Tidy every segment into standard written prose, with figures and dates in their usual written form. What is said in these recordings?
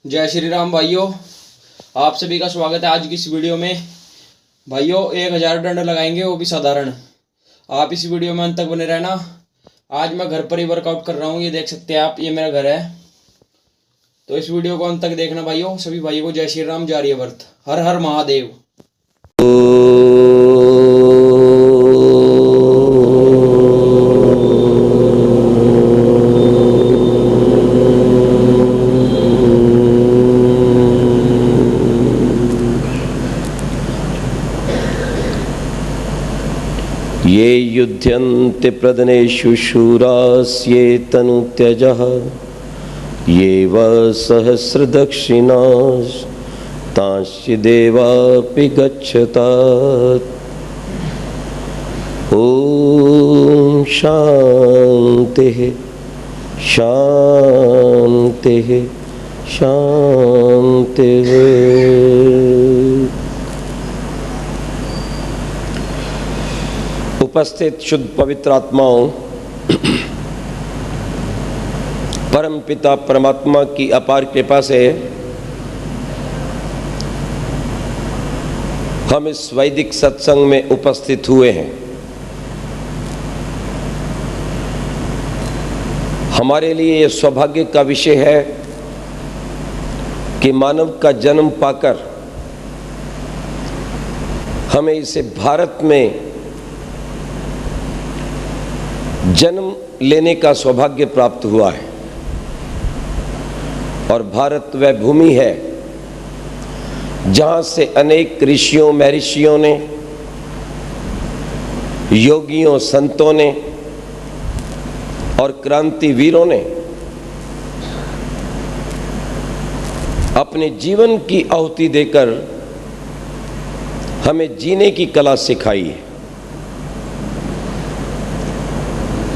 जय श्री राम भाइयों, आप सभी का स्वागत है आज की इस वीडियो में। भाइयों 1000 डंड लगाएंगे, वो भी साधारण। आप इस वीडियो में अंत तक बने रहना। आज मैं घर पर ही वर्कआउट कर रहा हूँ, ये देख सकते हैं आप, ये मेरा घर है। तो इस वीडियो को अंत तक देखना भाइयों। सभी भाइयों को जय श्री राम, जारी वर्त, हर हर महादेव। ये युध्यन्ते प्रदनेषु शूरास्ये तनुत्यजः ये व सहस्रदक्षिणास्तांश्च देवापि गच्छतात्। ॐ शान्तिः शान्तिः शान्तिः। उपस्थित शुद्ध पवित्र आत्माओं, परम पिता परमात्मा की अपार कृपा से हम इस वैदिक सत्संग में उपस्थित हुए हैं। हमारे लिए यह सौभाग्य का विषय है कि मानव का जन्म पाकर हमें इसे भारत में जन्म लेने का सौभाग्य प्राप्त हुआ है। और भारत वह भूमि है जहां से अनेक ऋषियों महर्षियों ने, योगियों संतों ने और क्रांतिवीरों ने अपने जीवन की आहुति देकर हमें जीने की कला सिखाई है।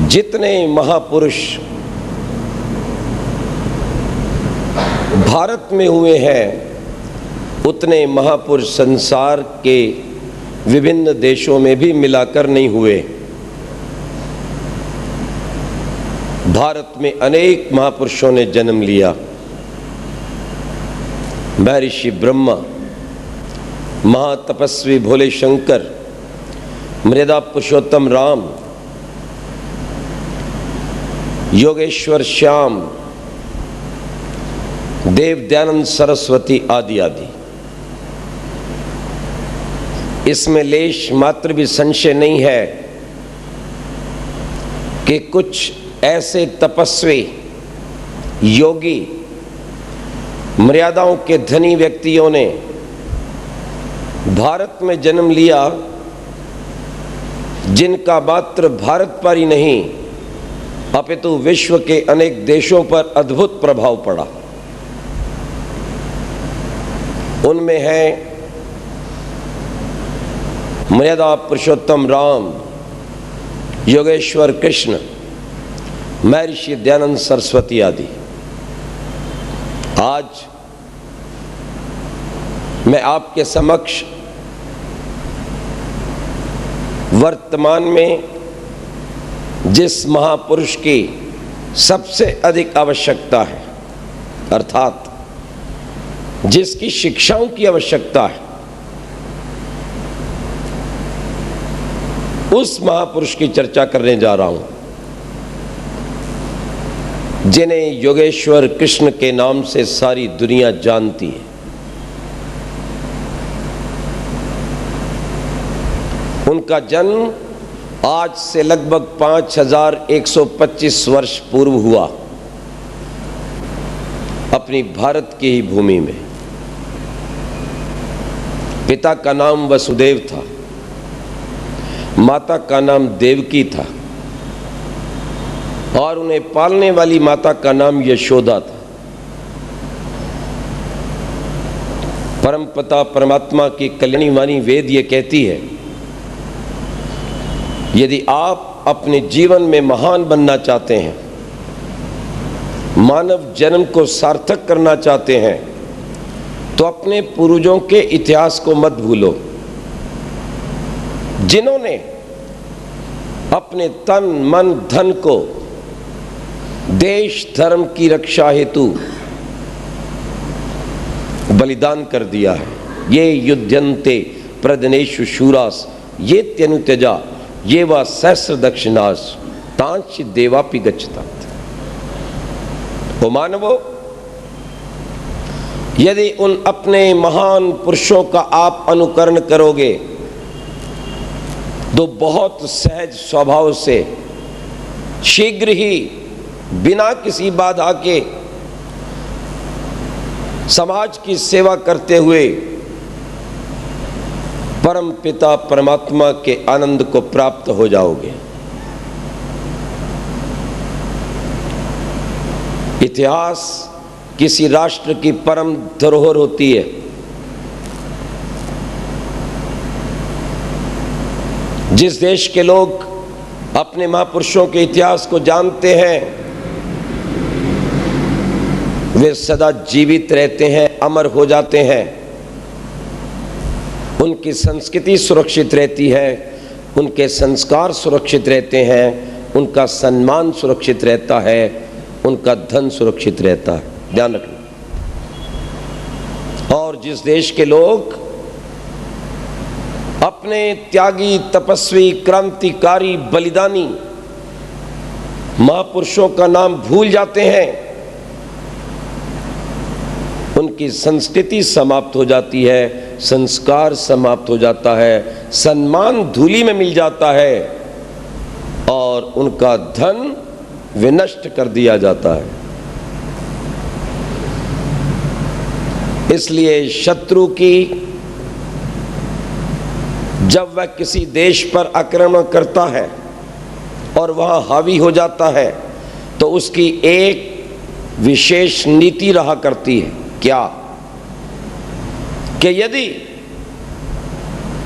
जितने महापुरुष भारत में हुए हैं, उतने महापुरुष संसार के विभिन्न देशों में भी मिलाकर नहीं हुए। भारत में अनेक महापुरुषों ने जन्म लिया। महर्षि ब्रह्मा, महातपस्वी भोले शंकर, मृदा पुरुषोत्तम राम, योगेश्वर श्याम, देव दयानंद सरस्वती आदि आदि। इसमें लेश मात्र भी संशय नहीं है कि कुछ ऐसे तपस्वी, योगी, मर्यादाओं के धनी व्यक्तियों ने भारत में जन्म लिया, जिनका मात्र भारत पर ही नहीं अपितु विश्व के अनेक देशों पर अद्भुत प्रभाव पड़ा। उनमें है मर्यादा पुरुषोत्तम राम, योगेश्वर कृष्ण, महर्षि दयानंद सरस्वती आदि। आज मैं आपके समक्ष वर्तमान में जिस महापुरुष की सबसे अधिक आवश्यकता है, अर्थात जिसकी शिक्षाओं की आवश्यकता है, उस महापुरुष की चर्चा करने जा रहा हूं, जिन्हें योगेश्वर कृष्ण के नाम से सारी दुनिया जानती है। उनका जन्म आज से लगभग 5125 वर्ष पूर्व हुआ, अपनी भारत की ही भूमि में। पिता का नाम वसुदेव था, माता का नाम देवकी था और उन्हें पालने वाली माता का नाम यशोदा था। परमपिता परमात्मा की कल्याणी वाणी वेद ये कहती है, यदि आप अपने जीवन में महान बनना चाहते हैं, मानव जन्म को सार्थक करना चाहते हैं, तो अपने पूर्वजों के इतिहास को मत भूलो, जिन्होंने अपने तन मन धन को देश धर्म की रक्षा हेतु बलिदान कर दिया है। ये युध्यन्ते प्रदनेषु शूरास ये त्यनुत्यजा ये वा सहस्र दक्षिणास तांच देवापि गच्छतात। ओ मानवो, यदि उन अपने महान पुरुषों का आप अनुकरण करोगे तो बहुत सहज स्वभाव से शीघ्र ही बिना किसी बाधा के समाज की सेवा करते हुए परम पिता परमात्मा के आनंद को प्राप्त हो जाओगे। इतिहास किसी राष्ट्र की परम धरोहर होती है। जिस देश के लोग अपने महापुरुषों के इतिहास को जानते हैं वे सदा जीवित रहते हैं, अमर हो जाते हैं। उनकी संस्कृति सुरक्षित रहती है, उनके संस्कार सुरक्षित रहते हैं, उनका सम्मान सुरक्षित रहता है, उनका धन सुरक्षित रहता है। ध्यान रखना। और जिस देश के लोग अपने त्यागी, तपस्वी, क्रांतिकारी, बलिदानी महापुरुषों का नाम भूल जाते हैं उनकी संस्कृति समाप्त हो जाती है, संस्कार समाप्त हो जाता है, सम्मान धूलि में मिल जाता है और उनका धन विनष्ट कर दिया जाता है। इसलिए शत्रु की जब वह किसी देश पर आक्रमण करता है और वहां हावी हो जाता है तो उसकी एक विशेष नीति रहा करती है। क्या? कि यदि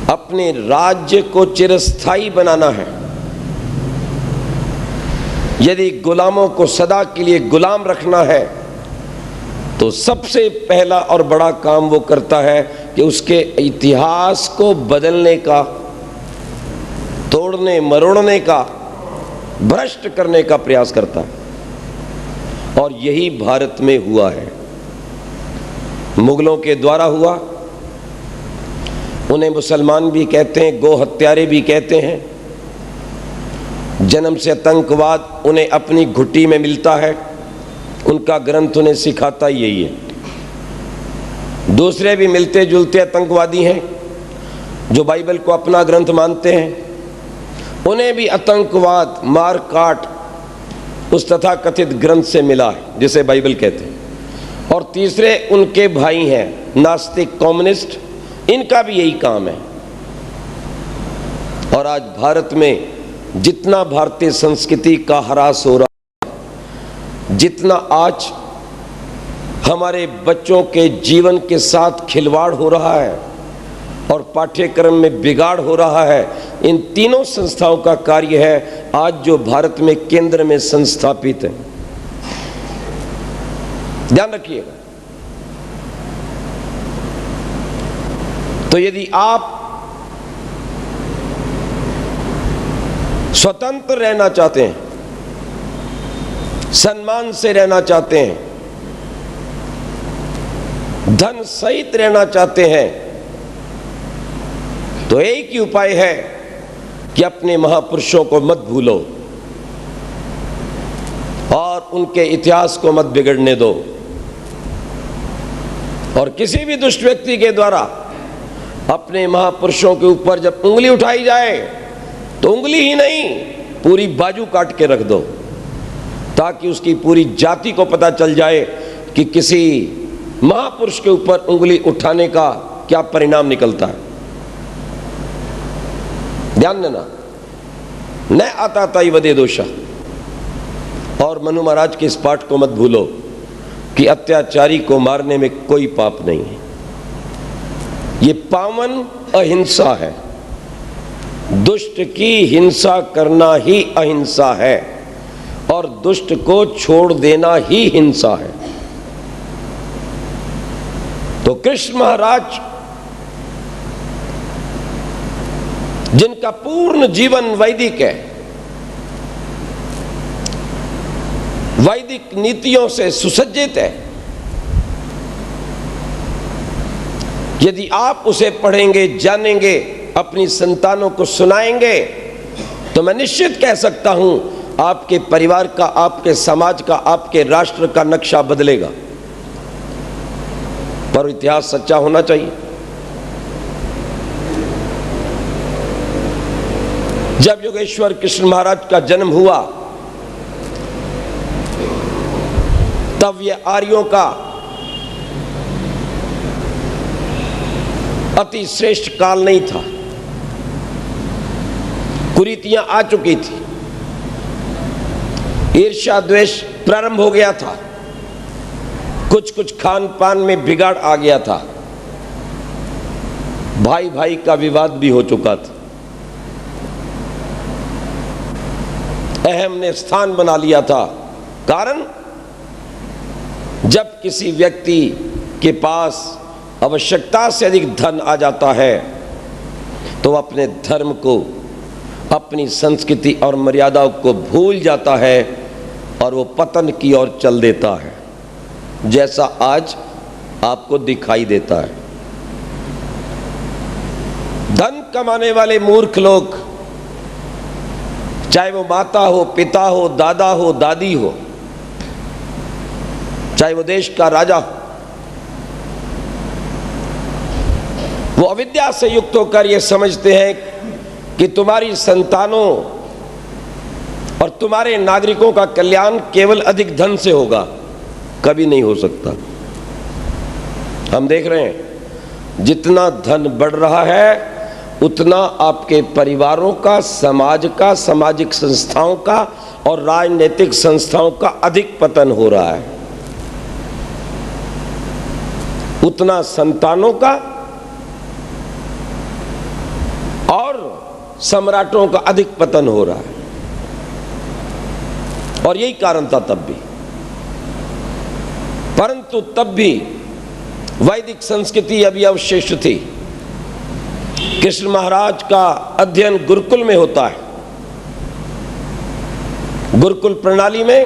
अपने राज्य को चिरस्थायी बनाना है, यदि गुलामों को सदा के लिए गुलाम रखना है तो सबसे पहला और बड़ा काम वो करता है कि उसके इतिहास को बदलने का, तोड़ने मरोड़ने का, भ्रष्ट करने का प्रयास करता है। और यही भारत में हुआ है, मुगलों के द्वारा हुआ। उन्हें मुसलमान भी कहते हैं, गो हत्यारे भी कहते हैं। जन्म से आतंकवाद उन्हें अपनी घुट्टी में मिलता है, उनका ग्रंथ उन्हें सिखाता यही है। दूसरे भी मिलते जुलते आतंकवादी हैं जो बाइबल को अपना ग्रंथ मानते हैं, उन्हें भी आतंकवाद, मार काट उस तथाकथित ग्रंथ से मिला है जिसे बाइबल कहते हैं। और तीसरे उनके भाई हैं नास्तिक, कम्युनिस्ट, इनका भी यही काम है। और आज भारत में जितना भारतीय संस्कृति का ह्रास हो रहा है, जितना आज हमारे बच्चों के जीवन के साथ खिलवाड़ हो रहा है और पाठ्यक्रम में बिगाड़ हो रहा है, इन तीनों संस्थाओं का कार्य है आज जो भारत में केंद्र में संस्थापित है। ध्यान रखिएगा। तो यदि आप स्वतंत्र रहना चाहते हैं, सम्मान से रहना चाहते हैं, धन सहित रहना चाहते हैं, तो एक ही उपाय है कि अपने महापुरुषों को मत भूलो और उनके इतिहास को मत बिगड़ने दो। और किसी भी दुष्ट व्यक्ति के द्वारा अपने महापुरुषों के ऊपर जब उंगली उठाई जाए तो उंगली ही नहीं, पूरी बाजू काट के रख दो, ताकि उसकी पूरी जाति को पता चल जाए कि किसी महापुरुष के ऊपर उंगली उठाने का क्या परिणाम निकलता है। ध्यान देना। न आता ताई वदे दोषा। और मनु महाराज के इस पाठ को मत भूलो कि अत्याचारी को मारने में कोई पाप नहीं है। ये पावन अहिंसा है। दुष्ट की हिंसा करना ही अहिंसा है और दुष्ट को छोड़ देना ही हिंसा है। तो कृष्ण महाराज जिनका पूर्ण जीवन वैदिक है, वैदिक नीतियों से सुसज्जित है, यदि आप उसे पढ़ेंगे, जानेंगे, अपनी संतानों को सुनाएंगे, तो मैं निश्चित कह सकता हूं आपके परिवार का, आपके समाज का, आपके राष्ट्र का नक्शा बदलेगा। पर इतिहास सच्चा होना चाहिए। जब योगेश्वर कृष्ण महाराज का जन्म हुआ, तब यह आर्यों का अति श्रेष्ठ काल नहीं था। कुरीतियां आ चुकी थी, ईर्ष्या द्वेष प्रारंभ हो गया था, कुछ खान पान में बिगाड़ आ गया था, भाई भाई का विवाद भी हो चुका था, अहम ने स्थान बना लिया था। कारण, जब किसी व्यक्ति के पास आवश्यकता से अधिक धन आ जाता है तो अपने धर्म को, अपनी संस्कृति और मर्यादाओं को भूल जाता है और वो पतन की ओर चल देता है, जैसा आज आपको दिखाई देता है। धन कमाने वाले मूर्ख लोग, चाहे वो माता हो, पिता हो, दादा हो, दादी हो, चाहे वो देश का राजा हो, वो अविद्या से युक्त होकर ये समझते हैं कि तुम्हारी संतानों और तुम्हारे नागरिकों का कल्याण केवल अधिक धन से होगा। कभी नहीं हो सकता। हम देख रहे हैं जितना धन बढ़ रहा है उतना आपके परिवारों का, समाज का, सामाजिक संस्थाओं का और राजनीतिक संस्थाओं का अधिक पतन हो रहा है। उतना संतानों का और सम्राटों का अधिक पतन हो रहा है। और यही कारण था तब भी। परंतु तब भी वैदिक संस्कृति अभी अवशेष थी। कृष्ण महाराज का अध्ययन गुरुकुल में होता है। गुरुकुल प्रणाली में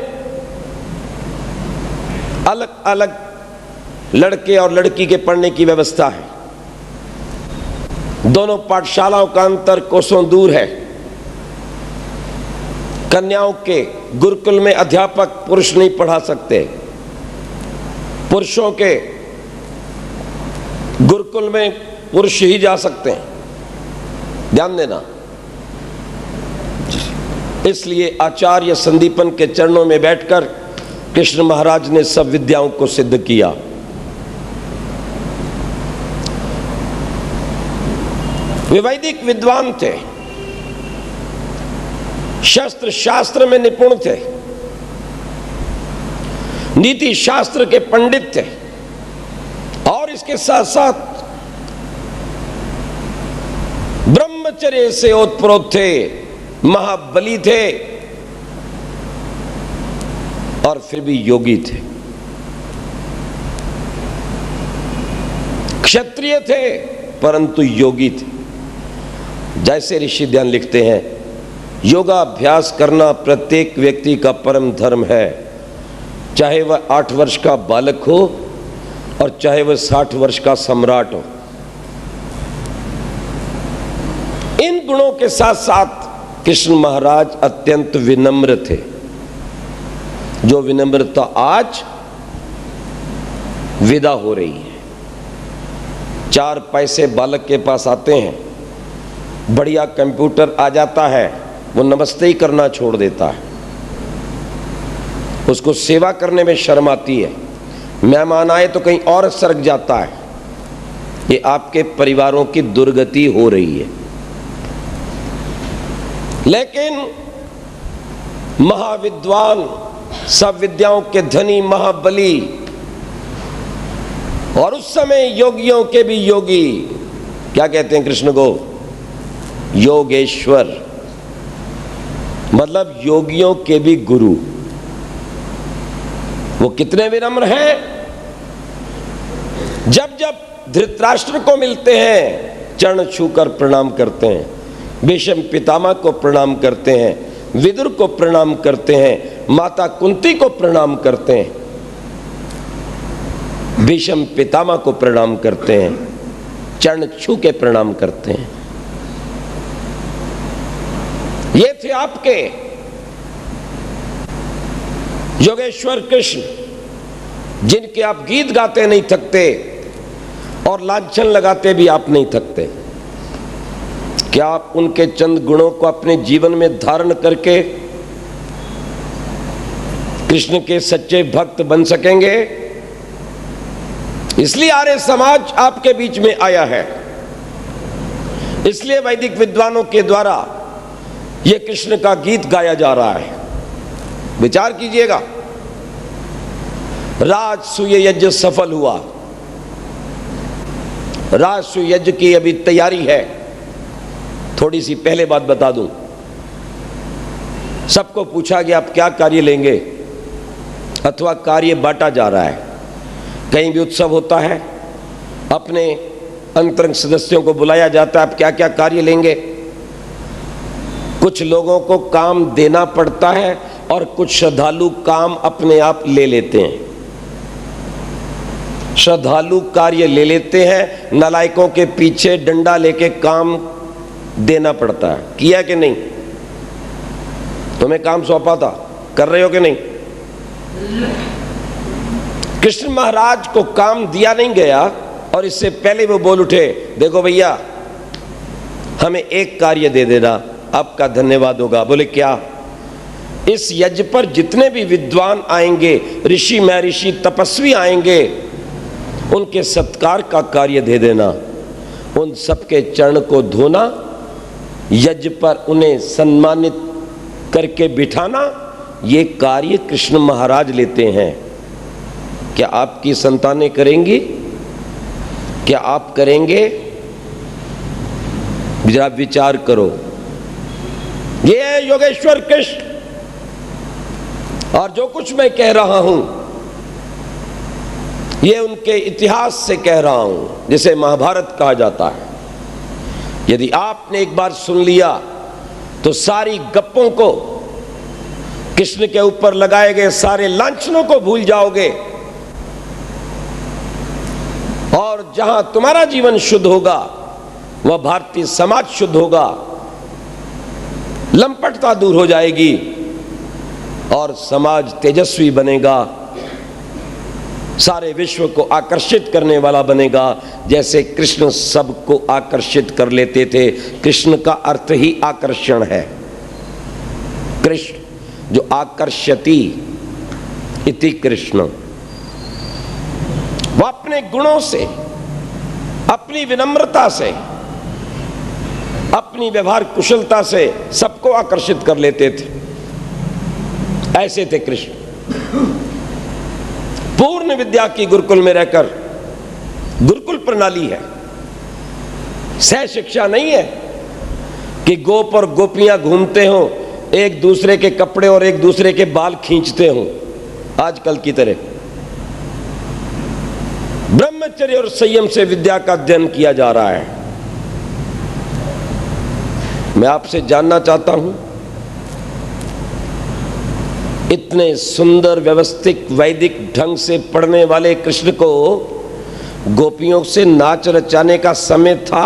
अलग अलग लड़के और लड़की के पढ़ने की व्यवस्था है। दोनों पाठशालाओं का अंतर कोसों दूर है। कन्याओं के गुरुकुल में अध्यापक पुरुष नहीं पढ़ा सकते। पुरुषों के गुरुकुल में पुरुष ही जा सकते हैं। ध्यान देना। इसलिए आचार्य संदीपन के चरणों में बैठकर कृष्ण महाराज ने सब विद्याओं को सिद्ध किया। वे वैदिक विद्वान थे, शस्त्र शास्त्र में निपुण थे, नीति शास्त्र के पंडित थे और इसके साथ साथ ब्रह्मचर्य से ओतप्रोत थे, महाबली थे और फिर भी योगी थे। क्षत्रिय थे परंतु योगी थे। जैसे ऋषि ध्यान लिखते हैं, योगाभ्यास करना प्रत्येक व्यक्ति का परम धर्म है, चाहे वह 8 वर्ष का बालक हो और चाहे वह 60 वर्ष का सम्राट हो। इन गुणों के साथ साथ कृष्ण महाराज अत्यंत विनम्र थे, जो विनम्रता आज विदा हो रही है। 4 पैसे बालक के पास आते हैं, बढ़िया कंप्यूटर आ जाता है, वो नमस्ते ही करना छोड़ देता है। उसको सेवा करने में शर्म आती है। मेहमान आए तो कहीं और सरक जाता है। ये आपके परिवारों की दुर्गति हो रही है। लेकिन महाविद्वान, सब विद्याओं के धनी, महाबली और उस समय योगियों के भी योगी, क्या कहते हैं कृष्ण को? योगेश्वर, मतलब योगियों के भी गुरु। वो कितने विनम्र हैं। जब जब धृतराष्ट्र को मिलते हैं चरण छूकर प्रणाम करते हैं, भीष्म पितामह को प्रणाम करते हैं, विदुर को प्रणाम करते हैं, माता कुंती को प्रणाम करते हैं, भीष्म पितामह को प्रणाम करते हैं। चरण छू के प्रणाम करते हैं। ये थे आपके योगेश्वर कृष्ण, जिनके आप गीत गाते नहीं थकते और लांछन लगाते भी आप नहीं थकते। क्या आप उनके चंद गुणों को अपने जीवन में धारण करके कृष्ण के सच्चे भक्त बन सकेंगे? इसलिए आर्य समाज आपके बीच में आया है, इसलिए वैदिक विद्वानों के द्वारा यह कृष्ण का गीत गाया जा रहा है। विचार कीजिएगा, राजसूय यज्ञ सफल हुआ, राजसूय यज्ञ की अभी तैयारी है। थोड़ी सी पहले बात बता दूं, सबको पूछा गया आप क्या कार्य लेंगे, अथवा कार्य बांटा जा रहा है। कहीं भी उत्सव होता है, अपने अंतरंग सदस्यों को बुलाया जाता है, आप क्या क्या कार्य लेंगे। कुछ लोगों को काम देना पड़ता है और कुछ श्रद्धालु काम अपने आप ले लेते हैं। श्रद्धालु कार्य ले लेते हैं, नालायकों के पीछे डंडा लेके काम देना पड़ता है। किया कि नहीं? तुम्हें काम सौंपा था, कर रहे हो कि नहीं? कृष्ण महाराज को काम दिया नहीं गया और इससे पहले वो बोल उठे, देखो भैया हमें एक कार्य दे देना, आपका धन्यवाद होगा। बोले क्या? इस यज्ञ पर जितने भी विद्वान आएंगे, ऋषि महर्षि तपस्वी आएंगे, उनके सत्कार का कार्य दे देना, उन सबके चरण को धोना, यज्ञ पर उन्हें सम्मानित करके बिठाना, ये कार्य कृष्ण महाराज लेते हैं। क्या आपकी संतानें करेंगी? क्या आप करेंगे? जरा विचार करो। ये है योगेश्वर कृष्ण, और जो कुछ मैं कह रहा हूं ये उनके इतिहास से कह रहा हूं, जिसे महाभारत कहा जाता है। यदि आपने एक बार सुन लिया तो सारी गप्पों को, कृष्ण के ऊपर लगाए गए सारे लांछनों को भूल जाओगे, और जहां तुम्हारा जीवन शुद्ध होगा वह भारतीय समाज शुद्ध होगा, लंपटता दूर हो जाएगी और समाज तेजस्वी बनेगा, सारे विश्व को आकर्षित करने वाला बनेगा, जैसे कृष्ण सबको आकर्षित कर लेते थे। कृष्ण का अर्थ ही आकर्षण है। कृष्ण जो आकर्षति इति कृष्ण, वह अपने गुणों से, अपनी विनम्रता से, अपनी व्यवहार कुशलता से सबको आकर्षित कर लेते थे। ऐसे थे कृष्ण। पूर्ण विद्या की गुरुकुल में रहकर, गुरुकुल प्रणाली है, सह शिक्षा नहीं है कि गोप और गोपियां घूमते हो, एक दूसरे के कपड़े और एक दूसरे के बाल खींचते हो आजकल की तरह। ब्रह्मचर्य और संयम से विद्या का अध्ययन किया जा रहा है। मैं आपसे जानना चाहता हूं, इतने सुंदर व्यवस्थित वैदिक ढंग से पढ़ने वाले कृष्ण को गोपियों से नाच रचाने का समय था?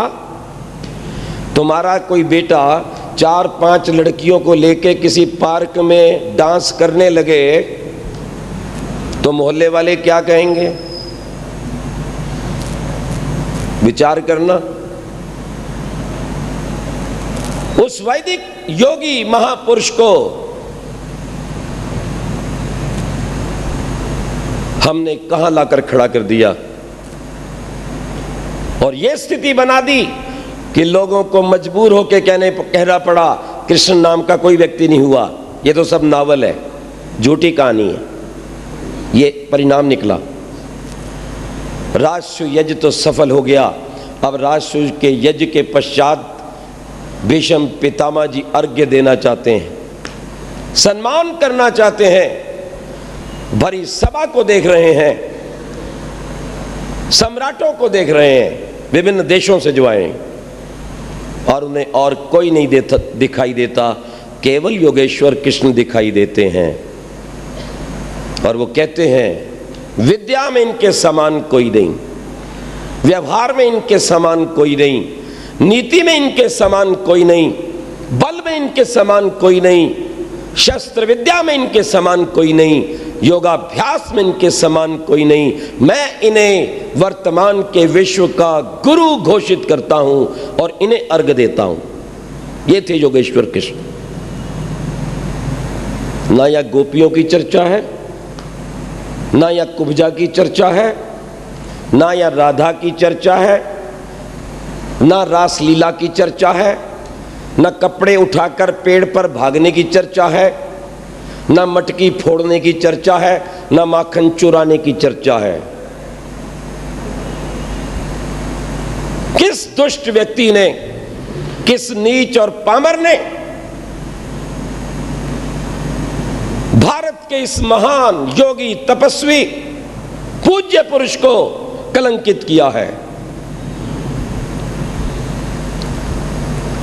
तुम्हारा कोई बेटा 4-5 लड़कियों को लेके किसी पार्क में डांस करने लगे तो मोहल्ले वाले क्या कहेंगे? विचार करना। उस वैदिक योगी महापुरुष को हमने कहां लाकर खड़ा कर दिया और यह स्थिति बना दी कि लोगों को मजबूर होकर कहना पड़ा कृष्ण नाम का कोई व्यक्ति नहीं हुआ। ये तो सब नावल है, झूठी कहानी है। ये परिणाम निकला। राजसूय यज्ञ तो सफल हो गया। अब राजसूय के यज्ञ के पश्चात भीष्म पितामह जी अर्घ्य देना चाहते हैं, सम्मान करना चाहते हैं। भरी सभा को देख रहे हैं, सम्राटों को देख रहे हैं विभिन्न देशों से जो आए, और उन्हें और कोई नहीं दिखाई देता, केवल योगेश्वर कृष्ण दिखाई देते हैं। और वो कहते हैं विद्या में इनके समान कोई नहीं। व्यवहार में इनके समान कोई नहीं, नीति में इनके समान कोई नहीं, बल में इनके समान कोई नहीं, शस्त्र विद्या में इनके समान कोई नहीं, योगाभ्यास में इनके समान कोई नहीं। मैं इन्हें वर्तमान के विश्व का गुरु घोषित करता हूं और इन्हें अर्घ देता हूं। ये थे योगेश्वर कृष्ण। ना या गोपियों की चर्चा है, ना या कुब्जा की चर्चा है, ना या राधा की चर्चा है, ना रासलीला की चर्चा है, ना कपड़े उठाकर पेड़ पर भागने की चर्चा है, ना मटकी फोड़ने की चर्चा है, ना माखन चुराने की चर्चा है। किस दुष्ट व्यक्ति ने, किस नीच और पामर ने भारत के इस महान योगी तपस्वी पूज्य पुरुष को कलंकित किया है?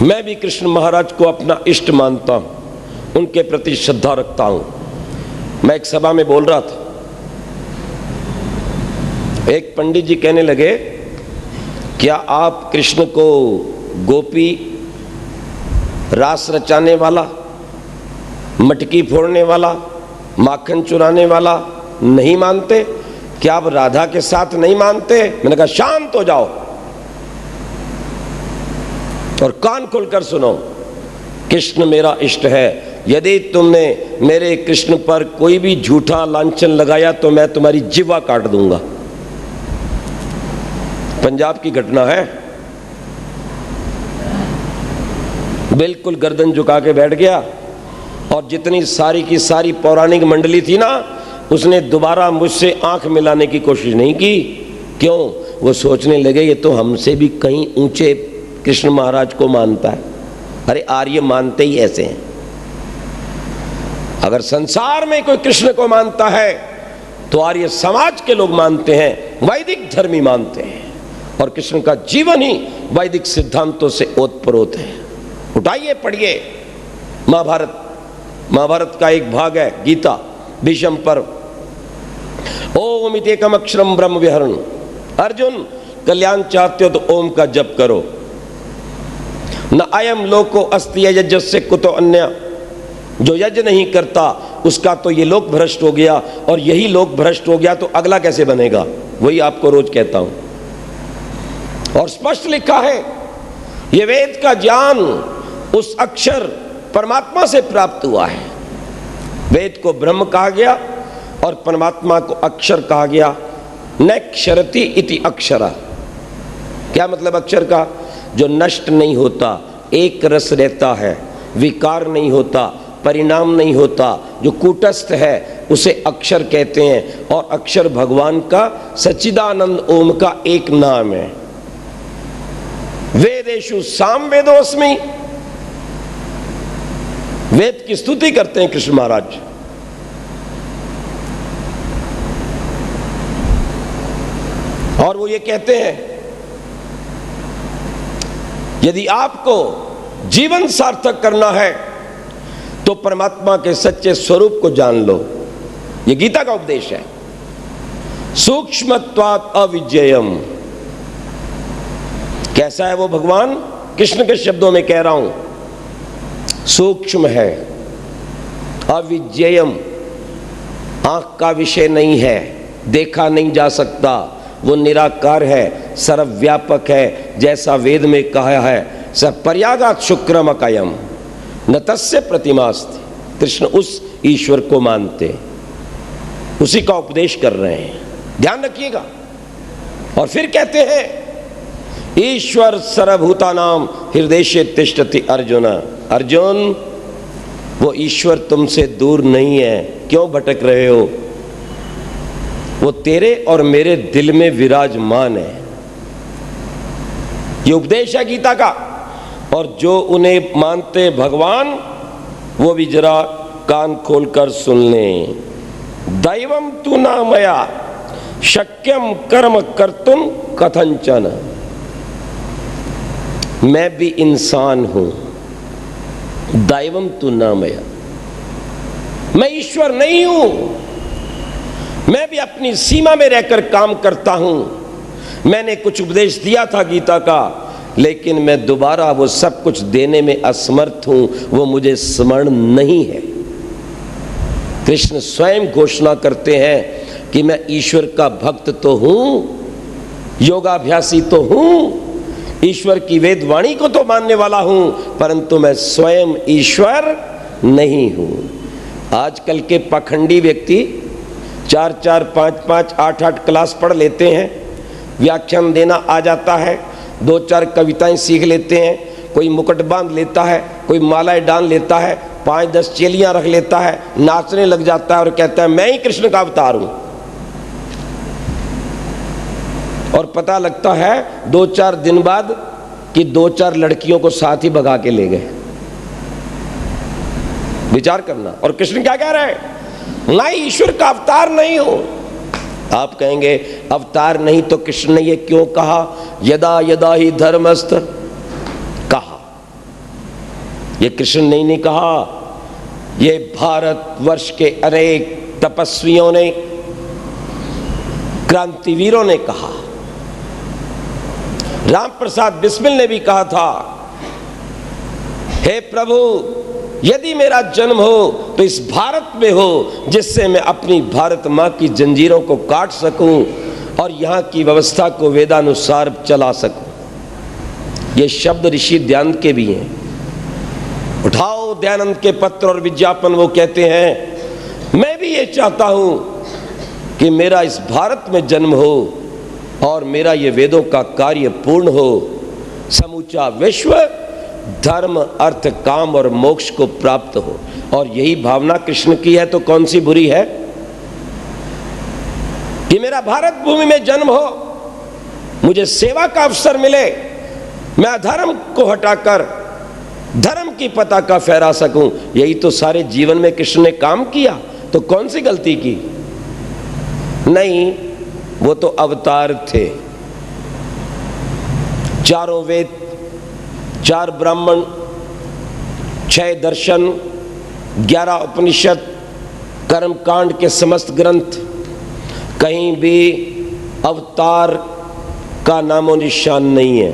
मैं भी कृष्ण महाराज को अपना इष्ट मानता हूं, उनके प्रति श्रद्धा रखता हूं। मैं एक सभा में बोल रहा था, एक पंडित जी कहने लगे, क्या आप कृष्ण को गोपी, रास रचाने वाला, मटकी फोड़ने वाला, माखन चुराने वाला नहीं मानते? क्या आप राधा के साथ नहीं मानते? मैंने कहा शांत हो जाओ और कान खोलकर सुनो। कृष्ण मेरा इष्ट है। यदि तुमने मेरे कृष्ण पर कोई भी झूठा लांछन लगाया तो मैं तुम्हारी जिह्वा काट दूंगा। पंजाब की घटना है। बिल्कुल गर्दन झुका के बैठ गया और जितनी सारी की सारी पौराणिक मंडली थी ना, उसने दोबारा मुझसे आंख मिलाने की कोशिश नहीं की। क्यों? वो सोचने लगे ये तो हमसे भी कहीं ऊंचे कृष्ण महाराज को मानता है। अरे आर्य मानते ही ऐसे हैं। अगर संसार में कोई कृष्ण को मानता है तो आर्य समाज के लोग मानते हैं, वैदिक धर्मी मानते हैं, और कृष्ण का जीवन ही वैदिक सिद्धांतों से ओतप्रोत है। उठाइए, पढ़िए महाभारत। महाभारत का एक भाग है गीता, भीष्म पर्व। ओम इत्येकम अक्षरम ब्रह्म विहरण। अर्जुन, कल्याण चाहते हो तो ओम का जप करो। न अयम लोको अस्ति यज्ञस्य कुतो अन्य। जो यज्ञ नहीं करता उसका तो ये लोक भ्रष्ट हो गया, और यही लोक भ्रष्ट हो गया तो अगला कैसे बनेगा? वही आपको रोज कहता हूं। और स्पष्ट लिखा है, ये वेद का ज्ञान उस अक्षर परमात्मा से प्राप्त हुआ है। वेद को ब्रह्म कहा गया और परमात्मा को अक्षर कहा गया। नक्षरति इति अक्षरा। क्या मतलब अक्षर का? जो नष्ट नहीं होता, एक रस रहता है, विकार नहीं होता, परिणाम नहीं होता, जो कूटस्थ है उसे अक्षर कहते हैं। और अक्षर भगवान का सच्चिदानंद ओम का एक नाम है। वेदेषु सामवेदोस्मि। वेद की स्तुति करते हैं कृष्ण महाराज। और वो ये कहते हैं, यदि आपको जीवन सार्थक करना है तो परमात्मा के सच्चे स्वरूप को जान लो। ये गीता का उपदेश है। सूक्ष्मत्वात् अविज्ञेयम्। कैसा है वो भगवान? कृष्ण के शब्दों में कह रहा हूं, सूक्ष्म है, अविज्ञेयम्, आंख का विषय नहीं है, देखा नहीं जा सकता, वो निराकार है, सर्वव्यापक है। जैसा वेद में कहा है, स पर्यागात् शुक्रमकयम् न तस्य प्रतिमास्ति। कृष्ण उस ईश्वर को मानते, उसी का उपदेश कर रहे हैं, ध्यान रखिएगा। और फिर कहते हैं, ईश्वर सर्वभूतानां हृदयेषु तिष्ठति अर्जुन। अर्जुन, वो ईश्वर तुमसे दूर नहीं है, क्यों भटक रहे हो? वो तेरे और मेरे दिल में विराजमान है। ये उपदेश है गीता का। और जो उन्हें मानते भगवान, वो भी जरा कान खोलकर सुन लें। दैवम तु न मया शक्यम कर्म कर्तुम कथंचन। मैं भी इंसान हूं। दैवम तु न मया, मैं ईश्वर नहीं हूं। मैं भी अपनी सीमा में रहकर काम करता हूं। मैंने कुछ उपदेश दिया था गीता का, लेकिन मैं दोबारा वो सब कुछ देने में असमर्थ हूं, वो मुझे स्मरण नहीं है। कृष्ण स्वयं घोषणा करते हैं कि मैं ईश्वर का भक्त तो हूं, योगाभ्यासी तो हूं, ईश्वर की वेद वाणी को तो मानने वाला हूं, परंतु मैं स्वयं ईश्वर नहीं हूं। आजकल के पाखंडी व्यक्ति 4-4, 5-5, 8-8 क्लास पढ़ लेते हैं, व्याख्यान देना आ जाता है, 2-4 कविताएं सीख लेते हैं, कोई मुकुट बांध लेता है, कोई मालाएं डाल लेता है, 5-10 चेलियां रख लेता है, नाचने लग जाता है और कहता है मैं ही कृष्ण का अवतार हूं। और पता लगता है 2-4 दिन बाद कि 2-4 लड़कियों को साथ ही भगा के ले गए। विचार करना। और कृष्ण क्या कह रहे हैं? मैं ईश्वर का अवतार नहीं हूं। आप कहेंगे अवतार नहीं तो कृष्ण ने ये क्यों कहा? यदा यदा ही धर्मस्थ कहा, ये कृष्ण ने नहीं कहा, ये भारत वर्ष के अनेक तपस्वियों ने, क्रांतिवीरों ने कहा। राम प्रसाद बिस्मिल ने भी कहा था, हे प्रभु यदि मेरा जन्म हो तो इस भारत में हो, जिससे मैं अपनी भारत माँ की जंजीरों को काट सकूं और यहाँ की व्यवस्था को वेदानुसार चला सकूं। ये शब्द ऋषि दयानंद के भी हैं। उठाओ दयानंद के पत्र और विज्ञापन, वो कहते हैं मैं भी ये चाहता हूं कि मेरा इस भारत में जन्म हो और मेरा ये वेदों का कार्य पूर्ण हो, समूचा विश्व धर्म अर्थ काम और मोक्ष को प्राप्त हो। और यही भावना कृष्ण की है तो कौन सी बुरी है? कि मेरा भारत भूमि में जन्म हो, मुझे सेवा का अवसर मिले, मैं अधर्म को हटाकर धर्म की पताका फहरा सकूं। यही तो सारे जीवन में कृष्ण ने काम किया, तो कौन सी गलती की? नहीं, वो तो अवतार थे। चारों वेद, 4 ब्राह्मण, 6 दर्शन, 11 उपनिषद, कर्मकांड के समस्त ग्रंथ, कहीं भी अवतार का नामो निशान नहीं है।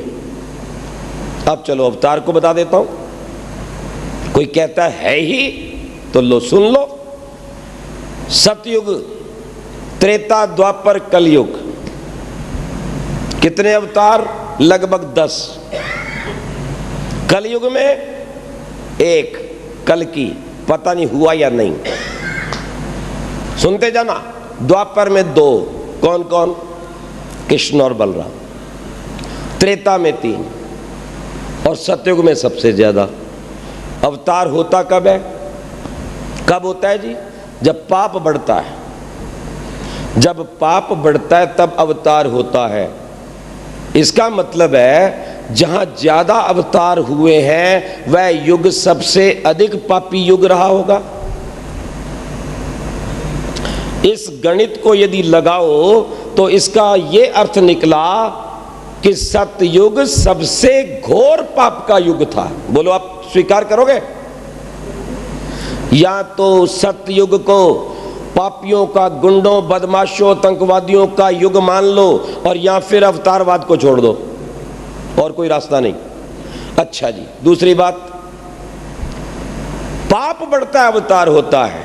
अब चलो अवतार को बता देता हूं। कोई कहता है ही तो लो, सुन लो। सतयुग, त्रेता, द्वापर, कलयुग, कितने अवतार? लगभग 10। कलयुग में 1, कल की, पता नहीं हुआ या नहीं, सुनते जाना। द्वापर में 2, कौन कौन? कृष्ण और बलराम। त्रेता में 3 और सतयुग में सबसे ज्यादा। अवतार होता कब है? कब होता है जी? जब पाप बढ़ता है। जब पाप बढ़ता है तब अवतार होता है। इसका मतलब है जहां ज्यादा अवतार हुए हैं वह युग सबसे अधिक पापी युग रहा होगा। इस गणित को यदि लगाओ तो इसका यह अर्थ निकला कि सतयुग सबसे घोर पाप का युग था। बोलो आप स्वीकार करोगे? या तो सतयुग को पापियों का, गुंडों, बदमाशों, आतंकवादियों का युग मान लो और या फिर अवतारवाद को छोड़ दो, और कोई रास्ता नहीं। अच्छा जी, दूसरी बात, पाप बढ़ता है अवतार होता है।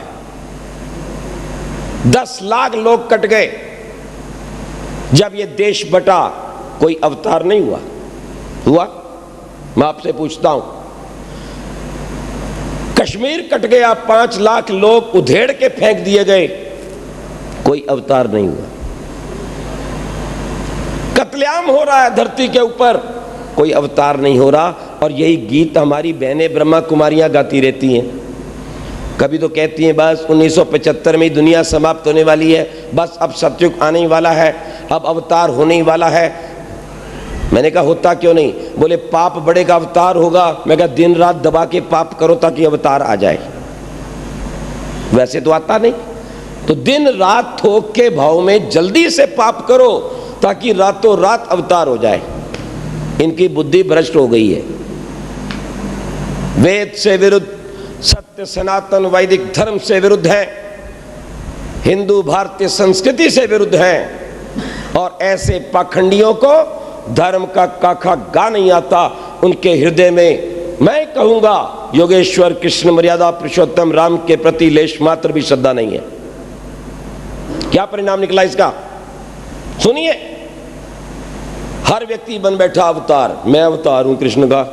10 लाख लोग कट गए जब ये देश बटा, कोई अवतार नहीं हुआ? हुआ? मैं आपसे पूछता हूं, कश्मीर कट गया, 5 लाख लोग उधेड़ के फेंक दिए गए, कोई अवतार नहीं हुआ? कत्लेआम हो रहा है धरती के ऊपर, कोई अवतार नहीं हो रहा। और यही गीत हमारी बहनें ब्रह्मा कुमारियां गाती रहती हैं। कभी तो कहती हैं बस 1975 में ही दुनिया समाप्त होने वाली है, बस अब सतयुग आने ही वाला है, अब अवतार होने ही वाला है। मैंने कहा होता क्यों नहीं? बोले पाप बढ़ेगा अवतार होगा। मैं कहा दिन रात दबा के पाप करो ताकि अवतार आ जाए। वैसे तो आता नहीं, तो दिन रात थोक के भाव में जल्दी से पाप करो ताकि रातों रात अवतार हो जाए। इनकी बुद्धि भ्रष्ट हो गई है। वेद से विरुद्ध, सत्य सनातन वैदिक धर्म से विरुद्ध है, हिंदू भारतीय संस्कृति से विरुद्ध है। और ऐसे पाखंडियों को धर्म का काखा गा नहीं आता। उनके हृदय में मैं कहूंगा योगेश्वर कृष्ण मर्यादा पुरुषोत्तम राम के प्रति लेश मात्र भी श्रद्धा नहीं है। क्या परिणाम निकला इसका? सुनिए, हर व्यक्ति बन बैठा अवतार। मैं अवतार हूं कृष्ण का।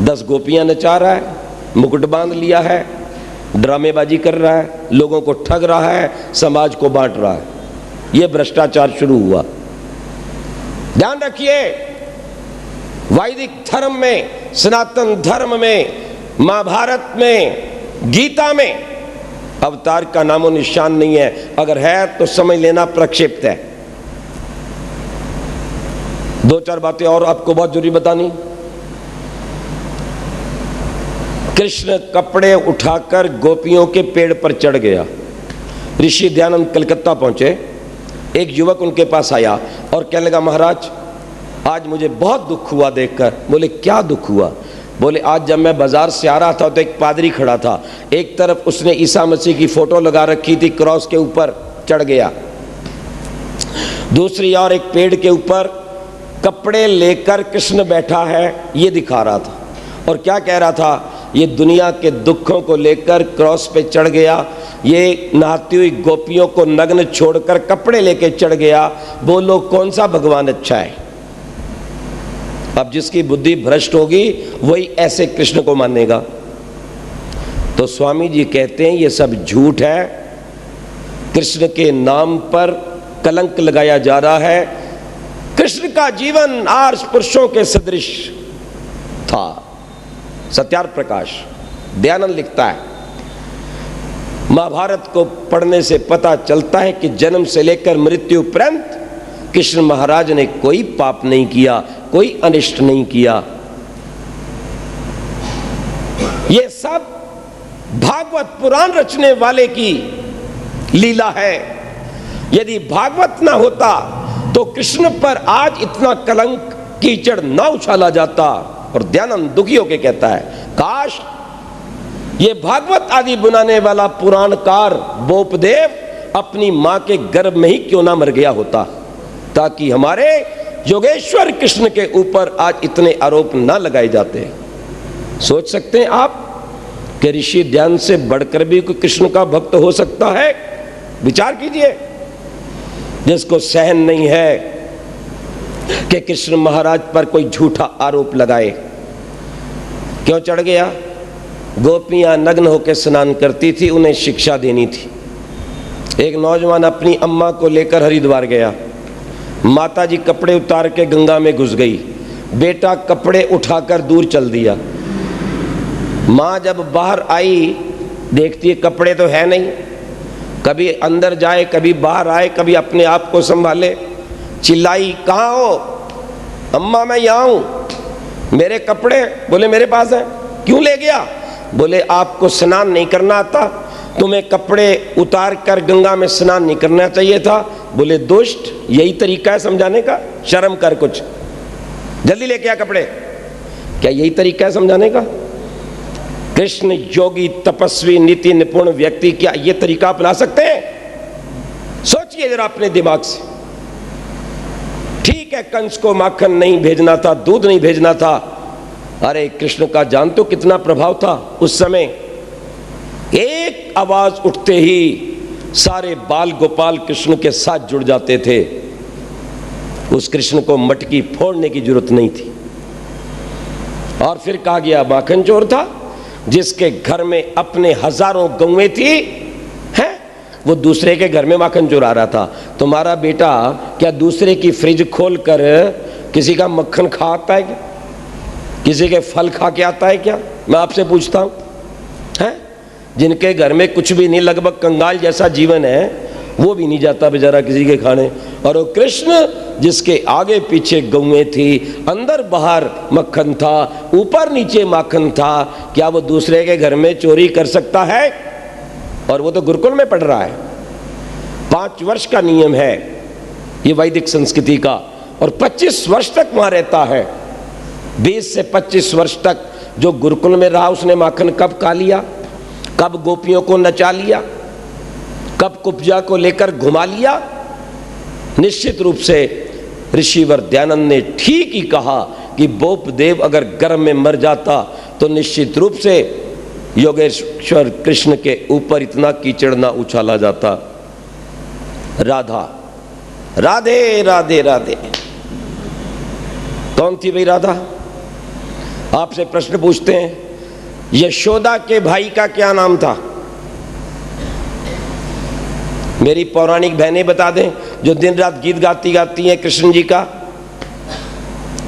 10 गोपियां नचा रहा है, मुकुट बांध लिया है, ड्रामेबाजी कर रहा है, लोगों को ठग रहा है, समाज को बांट रहा है। यह भ्रष्टाचार शुरू हुआ। ध्यान रखिए, वैदिक धर्म में, सनातन धर्म में, महाभारत में, गीता में अवतार का नामो निशान नहीं है। अगर है तो समझ लेना प्रक्षिप्त है। 2-4 बातें और आपको बहुत जरूरी बतानी। कृष्ण कपड़े उठाकर गोपियों के पेड़ पर चढ़ गया। ऋषि दयानंद कलकत्ता पहुंचे। एक युवक उनके पास आया और कहने लगा, महाराज आज मुझे बहुत दुख हुआ देखकर। बोले क्या दुख हुआ? बोले आज जब मैं बाजार से आ रहा था तो एक पादरी खड़ा था। एक तरफ उसने ईसा मसीह की फोटो लगा रखी थी, क्रॉस के ऊपर चढ़ गया। दूसरी ओर एक पेड़ के ऊपर कपड़े लेकर कृष्ण बैठा है, ये दिखा रहा था। और क्या कह रहा था? ये दुनिया के दुखों को लेकर क्रॉस पे चढ़ गया, ये नहाती हुई गोपियों को नग्न छोड़कर कपड़े लेके चढ़ गया। बोलो कौन सा भगवान अच्छा है? अब जिसकी बुद्धि भ्रष्ट होगी वही ऐसे कृष्ण को मानेगा। तो स्वामी जी कहते हैं ये सब झूठ है। कृष्ण के नाम पर कलंक लगाया जा रहा है। कृष्ण का जीवन आर्ष पुरुषों के सदृश था। सत्यार्थ प्रकाश दयानंद लिखता है, महाभारत को पढ़ने से पता चलता है कि जन्म से लेकर मृत्यु पर्यंत कृष्ण महाराज ने कोई पाप नहीं किया, कोई अनिष्ट नहीं किया। ये सब भागवत पुराण रचने वाले की लीला है। यदि भागवत ना होता तो कृष्ण पर आज इतना कलंक कीचड़ ना उछाला जाता। और दयानंद दुखी होकर कहता है, काश ये भागवत आदि बनाने वाला पुराणकार बोपदेव अपनी मां के गर्भ में ही क्यों ना मर गया होता, ताकि हमारे योगेश्वर कृष्ण के ऊपर आज इतने आरोप ना लगाए जाते। सोच सकते हैं आप कि ऋषि ध्यान से बढ़कर भी कोई कृष्ण का भक्त हो सकता है? विचार कीजिए। जिसको सहन नहीं है कि कृष्ण महाराज पर कोई झूठा आरोप लगाए। क्यों चढ़ गया? गोपियां नग्न होकर स्नान करती थी, उन्हें शिक्षा देनी थी। एक नौजवान अपनी अम्मा को लेकर हरिद्वार गया। माता जी कपड़े उतार के गंगा में घुस गई। बेटा कपड़े उठाकर दूर चल दिया। माँ जब बाहर आई देखती है कपड़े तो है नहीं। कभी अंदर जाए, कभी बाहर आए, कभी अपने आप को संभाले। चिल्लाई, कहाँ हो? अम्मा मैं यहाँ हूँ। मेरे कपड़े? बोले मेरे पास है। क्यों ले गया? बोले आपको स्नान नहीं करना आता, तुम्हें कपड़े उतार कर गंगा में स्नान नहीं करना चाहिए था। बोले दुष्ट, यही तरीका है समझाने का? शर्म कर, कुछ जल्दी लेके आ कपड़े। क्या यही तरीका है समझाने का? कृष्ण योगी तपस्वी नीति निपुण व्यक्ति क्या ये तरीका अपना सकते हैं? सोचिए जरा अपने दिमाग से। ठीक है, कंस को माखन नहीं भेजना था, दूध नहीं भेजना था। अरे कृष्ण का जान तो कितना प्रभाव था उस समय। एक आवाज उठते ही सारे बाल गोपाल कृष्ण के साथ जुड़ जाते थे। उस कृष्ण को मटकी फोड़ने की जरूरत नहीं थी। और फिर कहा गया माखन चोर था, जिसके घर में अपने हजारों गौएं थी, हैं? वो दूसरे के घर में माखन चुरा रहा था। तुम्हारा बेटा क्या दूसरे की फ्रिज खोलकर किसी का मक्खन खा आता है क्या? किसी के फल खा के आता है क्या? मैं आपसे पूछता हूं, हैं? जिनके घर में कुछ भी नहीं, लगभग कंगाल जैसा जीवन है, वो भी नहीं जाता बेचारा किसी के खाने। और वो कृष्ण जिसके आगे पीछे गौएं थी, अंदर बाहर मक्खन था, ऊपर नीचे माखन था, क्या वो दूसरे के घर में चोरी कर सकता है? और वो तो गुरुकुल में पढ़ रहा है। 5 वर्ष का नियम है ये वैदिक संस्कृति का, और 25 वर्ष तक वहां रहता है। 20 से 25 वर्ष तक जो गुरुकुल में रहा, उसने माखन कब खा लिया, कब गोपियों को नचा लिया, कब कुब्जा को लेकर घुमा लिया, निश्चित रूप से ऋषिवर दयानंद ने ठीक ही कहा कि बोपदेव अगर गर्भ में मर जाता तो निश्चित रूप से योगेश्वर कृष्ण के ऊपर इतना कीचड़ ना उछाला जाता। राधा, राधे राधे राधे। कौन थी भाई राधा? आपसे प्रश्न पूछते हैं, यशोदा के भाई का क्या नाम था? मेरी पौराणिक बहनें बता दें, जो दिन रात गीत गाती गाती हैं कृष्ण जी का।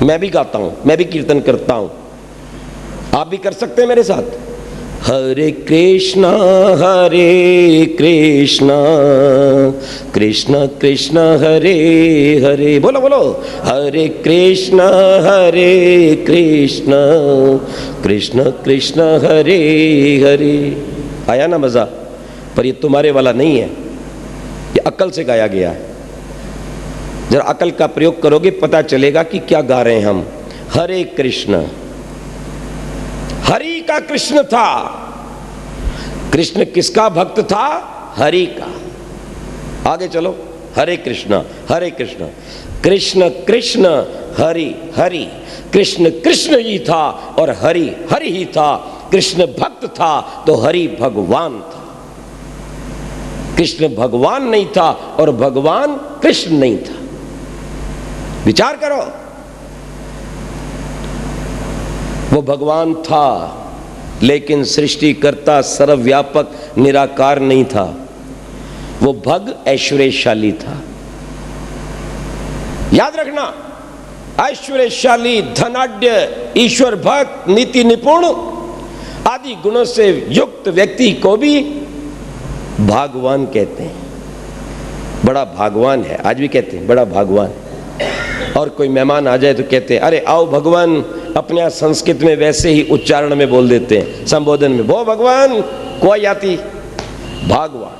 मैं भी गाता हूं, मैं भी कीर्तन करता हूं, आप भी कर सकते हैं मेरे साथ। हरे कृष्णा कृष्ण कृष्ण हरे हरे, बोलो बोलो, हरे कृष्ण कृष्ण कृष्ण हरे हरे। आया ना मजा? पर ये तुम्हारे वाला नहीं है, ये अकल से गाया गया है। जरा अकल का प्रयोग करोगे पता चलेगा कि क्या गा रहे हैं हम। हरे कृष्ण, हरि का कृष्ण था। कृष्ण किसका भक्त था? हरि का। आगे चलो, हरे कृष्ण कृष्ण कृष्ण हरि हरि। कृष्ण कृष्ण ही था और हरि हरि ही था। कृष्ण भक्त था तो हरि भगवान था। कृष्ण भगवान नहीं था और भगवान कृष्ण नहीं था। विचार करो, वो भगवान था लेकिन सृष्टिकर्ता सर्वव्यापक निराकार नहीं था। वो भग ऐश्वर्यशाली था। याद रखना, ऐश्वर्यशाली, धनाढ्य, ईश्वर भक्त, नीति निपुण आदि गुणों से युक्त व्यक्ति को भी भागवान कहते हैं। बड़ा भागवान है, आज भी कहते हैं बड़ा भागवान। और कोई मेहमान आ जाए तो कहते हैं अरे आओ भगवान। अपने यहाँ संस्कृत में वैसे ही उच्चारण में बोल देते हैं, संबोधन में, वो भगवान। कोई आती भागवान,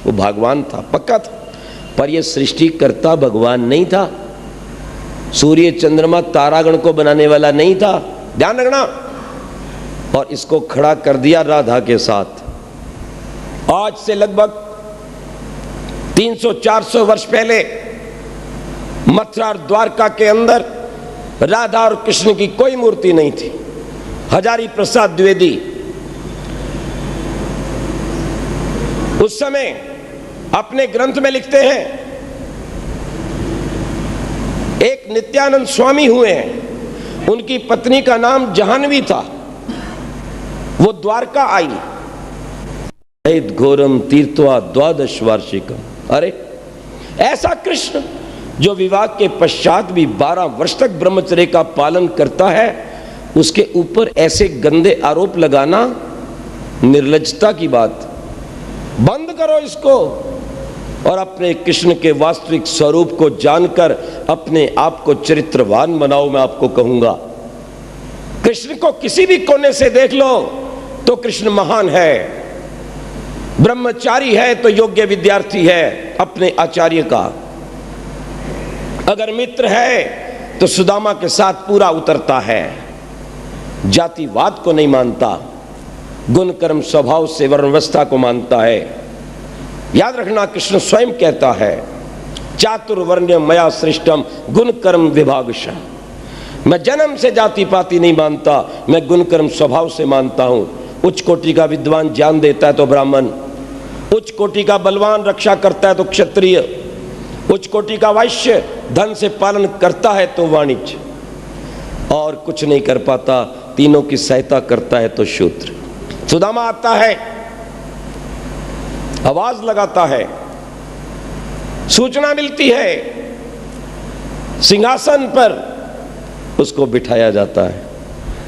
वो भगवान था, पक्का था। पर यह सृष्टिकर्ता भगवान नहीं था। सूर्य चंद्रमा तारागण को बनाने वाला नहीं था, ध्यान रखना। और इसको खड़ा कर दिया राधा के साथ। आज से लगभग 300-400 वर्ष पहले मथुरा और द्वारका के अंदर राधा और कृष्ण की कोई मूर्ति नहीं थी। हजारी प्रसाद द्विवेदी उस समय अपने ग्रंथ में लिखते हैं, एक नित्यानंद स्वामी हुए हैं, उनकी पत्नी का नाम जाह्नवी था। वो द्वारका आई, घोरम तीर्थवा द्वादश वार्षिकम। अरे ऐसा कृष्ण जो विवाह के पश्चात भी 12 वर्ष तक ब्रह्मचर्य का पालन करता है, उसके ऊपर ऐसे गंदे आरोप लगाना निर्लज्जता की बात। बंद करो इसको और अपने कृष्ण के वास्तविक स्वरूप को जानकर अपने आप को चरित्रवान बनाओ। मैं आपको कहूंगा, कृष्ण को किसी भी कोने से देख लो तो कृष्ण महान है। ब्रह्मचारी है तो योग्य विद्यार्थी है अपने आचार्य का। अगर मित्र है तो सुदामा के साथ पूरा उतरता है। जातिवाद को नहीं मानता, गुण कर्म स्वभाव से वर्णावस्था को मानता है। याद रखना, कृष्ण स्वयं कहता है, चातुर्वर्ण्य मया सृष्टम गुण कर्म विभागशः। मैं जन्म से जाति पाति नहीं मानता, मैं गुण कर्म स्वभाव से मानता हूं। उच्च कोटि का विद्वान ज्ञान देता है तो ब्राह्मण, उच्च कोटि का बलवान रक्षा करता है तो क्षत्रिय, उच्च कोटि का वैश्य धन से पालन करता है तो वाणिज्य, और कुछ नहीं कर पाता, तीनों की सहायता करता है तो शूद्र। सुदामा आता है, आवाज लगाता है, सूचना मिलती है, सिंहासन पर उसको बिठाया जाता है।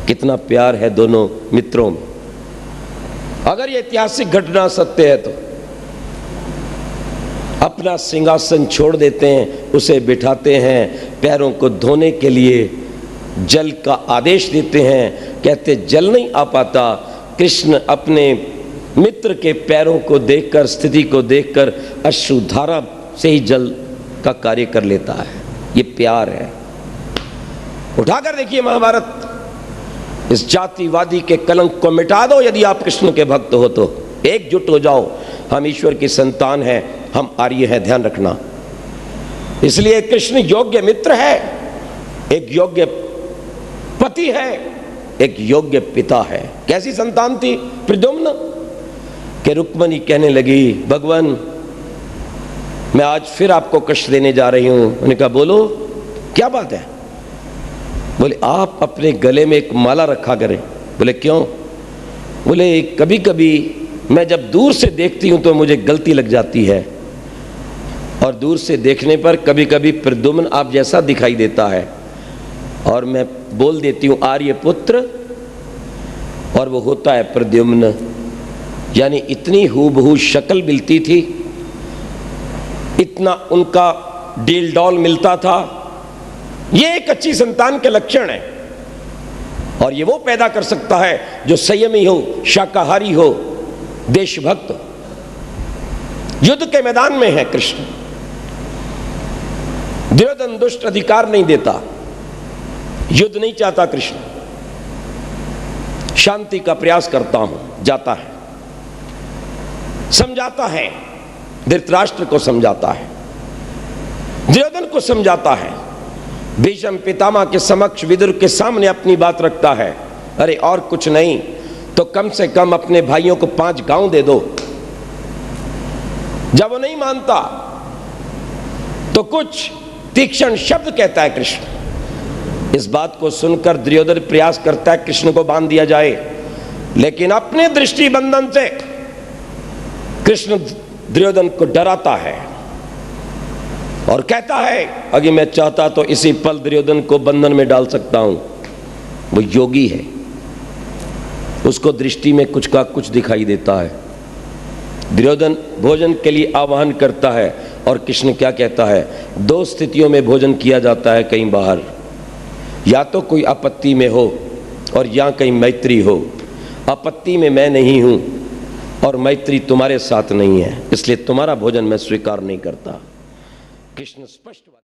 कितना प्यार है दोनों मित्रों में। अगर ये ऐतिहासिक घटना सत्य है तो अपना सिंहासन छोड़ देते हैं, उसे बिठाते हैं, पैरों को धोने के लिए जल का आदेश देते हैं। कहते जल नहीं आ पाता, कृष्ण अपने मित्र के पैरों को देखकर, स्थिति को देखकर अश्रुधारा से ही जल का कार्य कर लेता है। ये प्यार है। उठाकर देखिए महाभारत, इस जातिवादी के कलंक को मिटा दो। यदि आप कृष्ण के भक्त हो तो एकजुट हो जाओ। हम ईश्वर की संतान हैं, हम आर्य हैं, ध्यान रखना। इसलिए कृष्ण योग्य मित्र है, एक योग्य पति है, एक योग्य पिता है। कैसी संतान थी प्रद्युम्न कि रुक्मणी कहने लगी, भगवान मैं आज फिर आपको कष्ट देने जा रही हूं। उन्होंने कहा बोलो क्या बात है? बोले आप अपने गले में एक माला रखा करें। बोले क्यों? बोले कभी कभी मैं जब दूर से देखती हूं तो मुझे गलती लग जाती है, और दूर से देखने पर कभी कभी प्रद्युम्न आप जैसा दिखाई देता है, और मैं बोल देती हूं आर्यपुत्र, और वो होता है प्रद्युम्न। यानी इतनी हूबहू शक्ल मिलती थी, इतना उनका डील डॉल मिलता था। ये एक अच्छी संतान के लक्षण है, और ये वो पैदा कर सकता है जो संयमी हो, शाकाहारी हो, देशभक्त। युद्ध के मैदान में है कृष्ण। दुर्योधन दुष्ट अधिकार नहीं देता, युद्ध नहीं चाहता कृष्ण, शांति का प्रयास करता हूं, जाता है, समझाता है, धृतराष्ट्र को समझाता है, दुर्योधन को समझाता है, भीष्म पितामह के समक्ष विदुर के सामने अपनी बात रखता है। अरे और कुछ नहीं तो कम से कम अपने भाइयों को 5 गांव दे दो। जब वो नहीं मानता तो कुछ तीक्ष्ण शब्द कहता है कृष्ण। इस बात को सुनकर दुर्योधन प्रयास करता है कृष्ण को बांध दिया जाए, लेकिन अपने दृष्टि बंधन से कृष्ण दुर्योधन को डराता है और कहता है अगर मैं चाहता तो इसी पल दुर्योधन को बंधन में डाल सकता हूं। वो योगी है, उसको दृष्टि में कुछ का कुछ दिखाई देता है। दुर्योधन भोजन के लिए आह्वान करता है, और कृष्ण क्या कहता है? 2 स्थितियों में भोजन किया जाता है कहीं बाहर, या तो कोई आपत्ति में हो और या कहीं मैत्री हो। आपत्ति में मैं नहीं हूं और मैत्री तुम्हारे साथ नहीं है, इसलिए तुम्हारा भोजन मैं स्वीकार नहीं करता। कृष्ण स्पष्ट